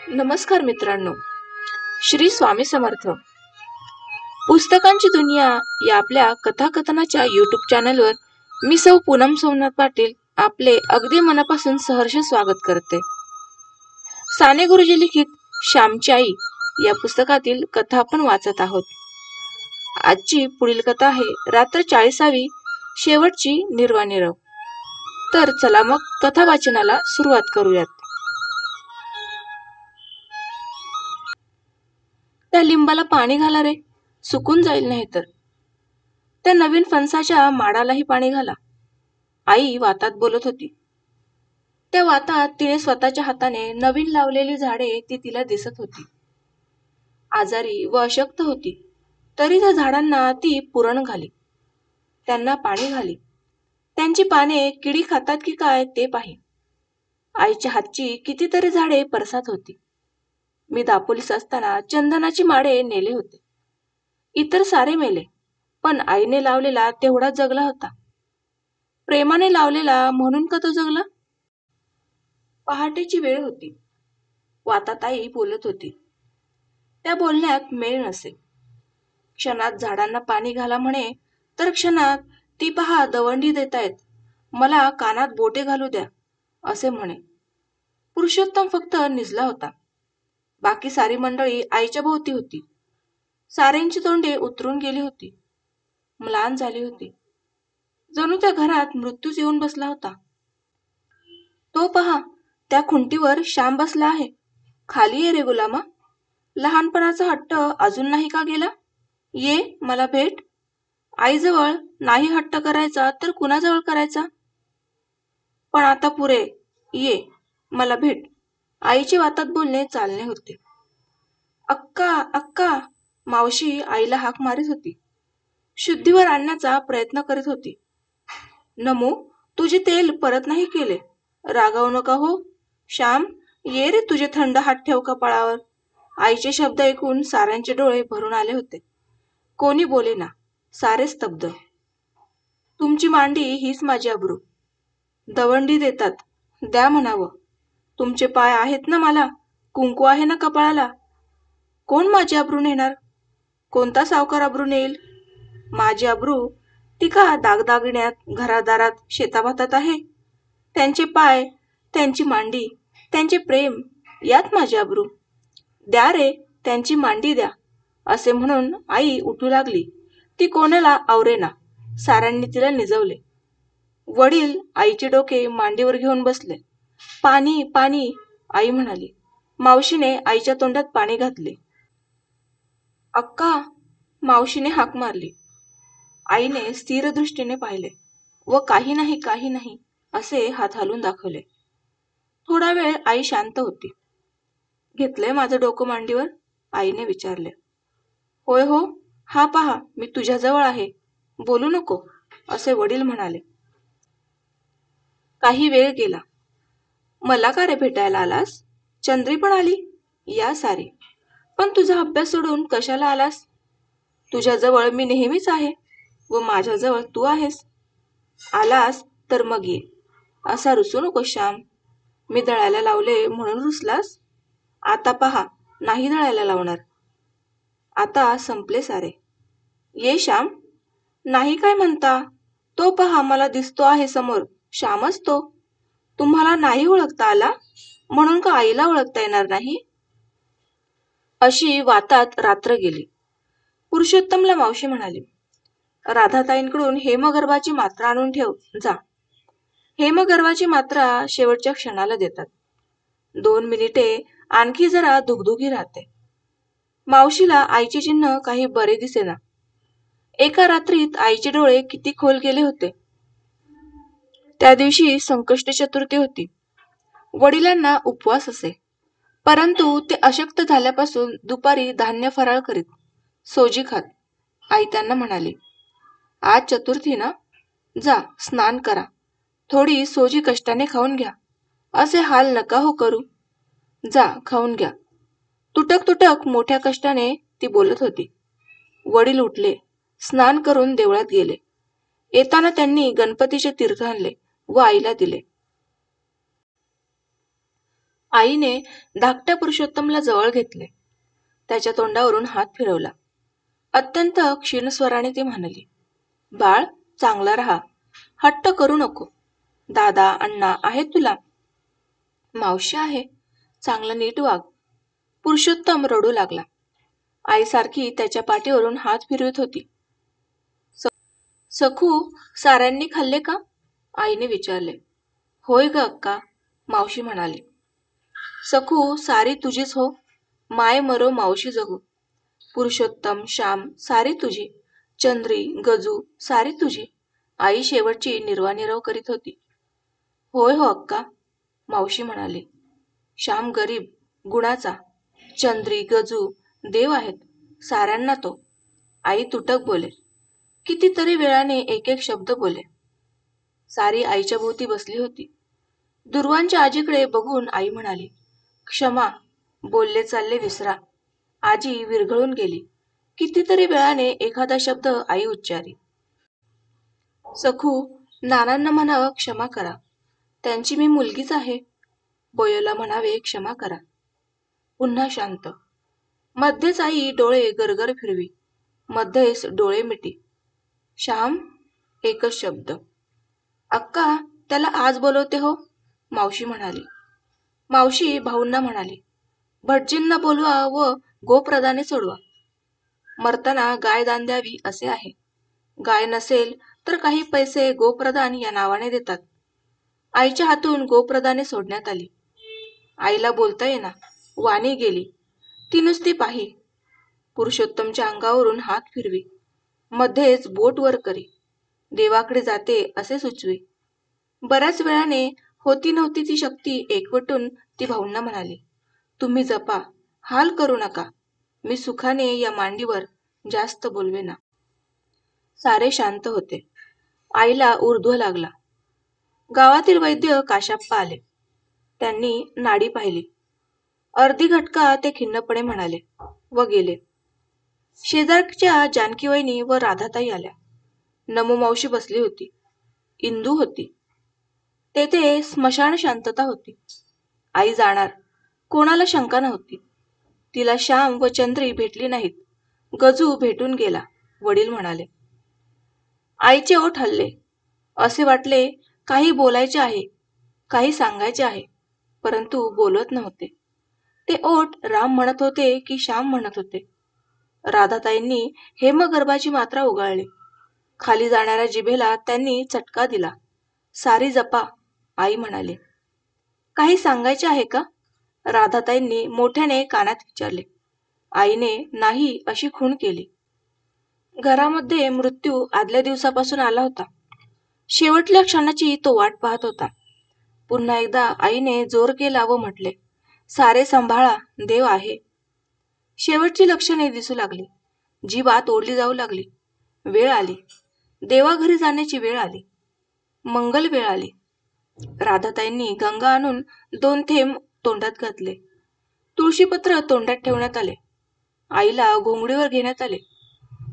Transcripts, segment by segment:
नमस्कार मित्रांनो. श्री स्वामी समर्थ. पुस्तकांची दुनिया या आपल्या कथाकथनाच्या यूट्यूब चॅनलवर मी सौ पूनम सोमनाथ पाटील आपले अगदी मनापासून सहर्ष स्वागत करते. साने गुरुजी लिखित श्यामची आई या पुस्तकातील कथा आपण वाचत आहोत. आजची पुढील कथा आहे रात्र 40वी, शेवटची निर्वाणीरव. तर चला मग कथा वाचनाला सुरुवात करूयात. त्या लिंबाला पाणी घाला रे, सुकून जाईल नाही तर. त्या नवीन फणसाच्या माडालाही पाणी घाला. आई वातात बोलत होती. त्या वातात तिने स्वतःच्या हाताने नवीन लावलेली झाडे ती तिला दिसत होती. आजारी व अशक्त होती, तरी त्या झाडांना ती पुरण घाली, त्यांना पाणी घाली. त्यांची पाने किडी खातात की काय ते पाही. आईच्या हातची कितीतरी झाडे परसात होती. मी दापोलीस असताना चंदनाची माडे नेले होते. इतर सारे मेले, पण आईने लावलेला तेवढा जगला होता. प्रेमाने लावलेला म्हणून का तो जगला? पहाटेची वेळ होती. वातात आई बोलत होती. त्या बोलण्यात मेळ नसे. क्षणात झाडांना पाणी घाला म्हणे, तर क्षणात ती पहा दवंडी देतायत, मला कानात बोटे घालू द्या असे म्हणे. पुरुषोत्तम फक्त निजला होता. बाकी सारी मंडळी आईच्या भोवती होती. साऱ्यांची तोंडे उतरून गेली होती, म्लान झाली होती. जणू त्या घरात मृत्यूच येऊन बसला होता. तो पहा, त्या खुंटीवर श्याम बसला आहे. खाली ये रे गुलामा, लहानपणाचा हट्ट अजून नाही का गेला? ये मला भेट. आईजवळ नाही हट्ट करायचा तर कुणाजवळ करायचा? पण आता पुरे, ये मला भेट. आईचे वातात बोलणे चालणे होते. अक्का अक्का, मावशी आईला हाक मारित होती. शुद्धीवर आणण्याचा प्रयत्न करीत होती. नमू, तुझे तेल परत नाही केले. रागावू नका हो. श्याम, ये रे, तुझे थंड हात ठेव कपाळावर. आईचे शब्द ऐकून साऱ्यांचे डोळे भरून आले होते. कोणी बोलेना, सारे स्तब्ध. तुमची मांडी हीच माझी अब्रू. दवंडी देतात, द्या म्हणावं. तुमचे पाय आहेत ना मला, कुंकू आहे ना कपाळाला. कोण माझी अब्रू नेणार? कोणता सावकार अब्रू नेईल? माझी अब्रू ती का दागदागिन्यात, घरादारात, शेताभातात आहे? त्यांचे पाय, त्यांची मांडी, त्यांचे प्रेम, यात माझी अब्रू. द्या रे, त्यांची मांडी द्या. असे म्हणून आई उठू लागली. ती कोणाला आवरेना. साऱ्यांनी तिला निजवले. वडील आईचे डोके मांडीवर घेऊन बसले. पाणी पाणी, आई म्हणाली. मावशीने आईच्या तोंडात पाणी घातले. अक्का, मावशीने हाक मारली. आईने स्थिर दृष्टीने पाहिले व काही नाही काही नाही असे हात हलवून दाखवले. थोडा वेळ आई शांत होती. घेतलंय माझं डोकं मांडीवर? आईने विचारले. होय हो, हा पहा मी तुझ्याजवळ आहे, बोलू नको असे वडील म्हणाले. काही वेळ गेला. मला का रे भेटायला आलास? चंद्री पण आली? या सारी. पण तुझा अभ्यास सोडून कशाला आलास? तुझ्याजवळ मी नेहमीच आहे व माझ्याजवळ तू आहेस. आलास तर मग ये. असा रुसू नको श्याम. मी दळायला लावले म्हणून रुसलास? आता पहा, नाही दळायला लावणार. आता संपले सारे. ये श्याम. नाही काय म्हणता? तो पहा, मला दिसतो आहे समोर, श्यामच तो. तुम्हाला नाही ओळखता आला म्हणून का आईला ओळखता येणार नाही? अशी वातात रात्र गेली. पुरुषोत्तमला मावशी म्हणाली, राधाताईंकडून हेमगर्भाची मात्रा आणून ठेव जा. हेमगर्भाची मात्रा शेवटच्या क्षणाला देतात. 2 मिनिटे आणखी जरा दुगदुगी राहते. मावशीला आईचे चिन्ह काही बरे दिसेना. एका रात्रीत आईचे डोळे किती खोल गेले होते. त्या दिवशी संकष्टी चतुर्थी होती. वडिलांना उपवास असे, परंतु ते अशक्त झाल्यापासून दुपारी धान्य फराळ करीत, सोजी खात. आई त्यांना म्हणाली, आज चतुर्थी ना, जा स्नान करा, थोडी सोजी कष्टाने खाऊन घ्या. असे हाल नका हो करू. जा खाऊन घ्या. तुटक तुटक मोठ्या कष्टाने ती बोलत होती. वडील उठले, स्नान करून देवळात गेले. येताना त्यांनी गणपतीचे तीर्थ आणले व आईला दिले. आईने धाकट्या पुरुषोत्तमला जवळ घेतले. त्याच्या तोंडावरून हात फिरवला. अत्यंत क्षीण स्वराने ती म्हणाली, बाळ, चांगला राहा, हट्ट करू नको. दादा अण्णा आहेत तुला, मावशी आहे, चांगलं नीट वाग. पुरुषोत्तम रडू लागला. आईसारखी त्याच्या पाठीवरून हात फिरवत होती. सखू, साऱ्यांनी खाल्ले का? आईने विचारले. होय ग अक्का, मावशी म्हणाली. सखू, सारी तुझीच हो, माय मरो मावशी जगू. पुरुषोत्तम, श्याम, सारी तुझी. चंद्री, गजू, सारी तुझी. आई शेवटची निर्वानिरव करीत होती. होय हो अक्का, मावशी म्हणाली. श्याम गरीब, गुणाचा. चंद्री, गजू देव आहेत, साऱ्यांना तो. आई तुटक बोले. कितीतरी वेळाने एक एक शब्द बोले. सारी आईच्या भोवती बसली होती. दुर्वांच्या आजीकडे बघून आई म्हणाली, क्षमा, बोलले चालले विसरा. आजी विरघळून गेली. कितीतरी वेळाने एखादा शब्द आई उच्चारी. सखू, नानांना म्हणावं क्षमा करा, त्यांची मी मुलगीच आहे. बोयोला म्हणावे क्षमा करा. पुन्हा शांत. मध्येच आई डोळे गरगर फिरवी, मध्येच डोळे मिटी. श्याम, एकच शब्द. अक्का, त्याला आज बोलवते हो, मावशी म्हणाली. मावशी भाऊंना म्हणाली, भटजींना बोलवा व गोप्रदाने सोडवा. मरताना गाय दान द्यावी असे आहे. गाय नसेल तर काही पैसे गोप्रदान या नावाने देतात. आईच्या हातून गोप्रदाने सोडण्यात आली. आईला बोलता येईना, वाणी गेली. ती नुसती पाही. पुरुषोत्तमच्या अंगावरून हात फिरवी, मध्येच बोट वर करी. देवाकडे जाते असे सुचवी. बऱ्याच वेळाने होती नव्हती ती शक्ती एकवटून ती भाऊंना म्हणाली, तुम्ही जपा, हाल करू नका. मी सुखाने या मांडीवर जास्त बोलवेना. सारे शांत होते. आईला ऊर्ध्व लागला. गावातील वैद्य काशाप्पा आले. त्यांनी नाडी पाहिली. अर्धी घटका ते खिन्नपणे म्हणाले व गेले. शेजारच्या जानकीवहिनी व राधाताई आल्या. नमू मावशी बसली होती. इंदू होती. तेथे स्मशान शांतता होती. आई जाणार, कोणाला शंका नव्हती. तिला श्याम व चंद्री भेटली नाहीत. गजू भेटून गेला. वडील म्हणाले. आईचे ओठ हलले. असे वाटले काही बोलायचे आहे, काही सांगायचे आहे, परंतु बोलत नव्हते. ते ओठ राम म्हणत होते की श्याम म्हणत होते. राधाताईंनी हेमगर्भाची मात्रा उगाळली. खाली जाणाऱ्या जिभेला त्यांनी चटका दिला. सारी जपा, आई म्हणाली. काही सांगायचे आहे का? राधाताईंनी मोठ्याने कानात विचारले. आईने नाही अशी खूण केली. घरामध्ये मृत्यू आदल्या दिवसापासून आला होता. शेवटल्या क्षणाची तो वाट पाहत होता. पुन्हा एकदा आईने जोर केला व म्हटले, सारे सांभाळा, देव आहे. शेवटची लक्षणे दिसू लागली. जीभ आत ओढली जाऊ लागली. वेळ आली. देवाघरी जाण्याची वेळ आली. मंगल वेळ आली. राधाताईंनी गंगा आणून 2 थेंब तोंडात घातले. तुळशीपत्र तोंडात ठेवण्यात आले. आईला घोंगडीवर घेण्यात आले.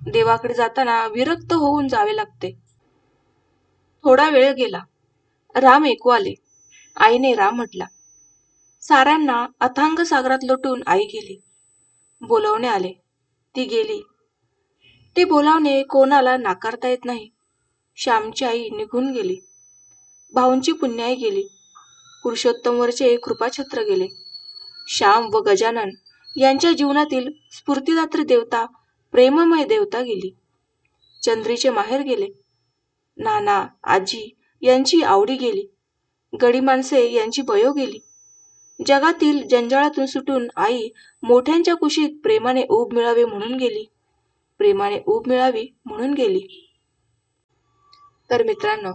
देवाकडे जाताना विरक्त होऊन जावे लागते. थोडा वेळ गेला. राम ऐकू आले. आईने राम म्हटला. साऱ्यांना अथांग सागरात लोटून आई गेली. बोलावणे आले. ती गेली. ते बोलावणे कोणाला नाकारता येत नाही. श्यामची आई निघून गेली. भाऊंची पुण्याई गेली. पुरुषोत्तमवरचे कृपाछत्र गेले. श्याम व गजानन यांच्या जीवनातील स्फूर्तिदात्री देवता, प्रेममय देवता गेली. चंद्रीचे माहेर गेले. नाना, आजी यांची आवडी गेली. गडी माणसे यांची बयो गेली. जगातील जंजाळातून सुटून आई मोठ्यांच्या कुशीत प्रेमाने ऊब मिळावे म्हणून गेली. प्रेमाने ऊब मिळावी म्हणून गेली. तर मित्रांनो,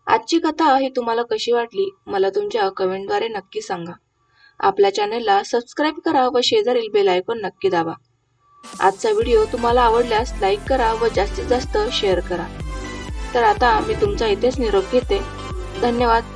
आजची कथा ही तुम्हाला कशी वाटली मला तुमच्या कमेंटद्वारे नक्की सांगा. आपल्या चॅनलला सबस्क्राईब करा व शेजारील बेल आयकॉन नक्की दाबा. आजचा व्हिडिओ तुम्हाला आवडल्यास लाईक करा व जास्तीत जास्त शेअर करा. तर आता मी तुमचा इथेच निरोप घेते. धन्यवाद.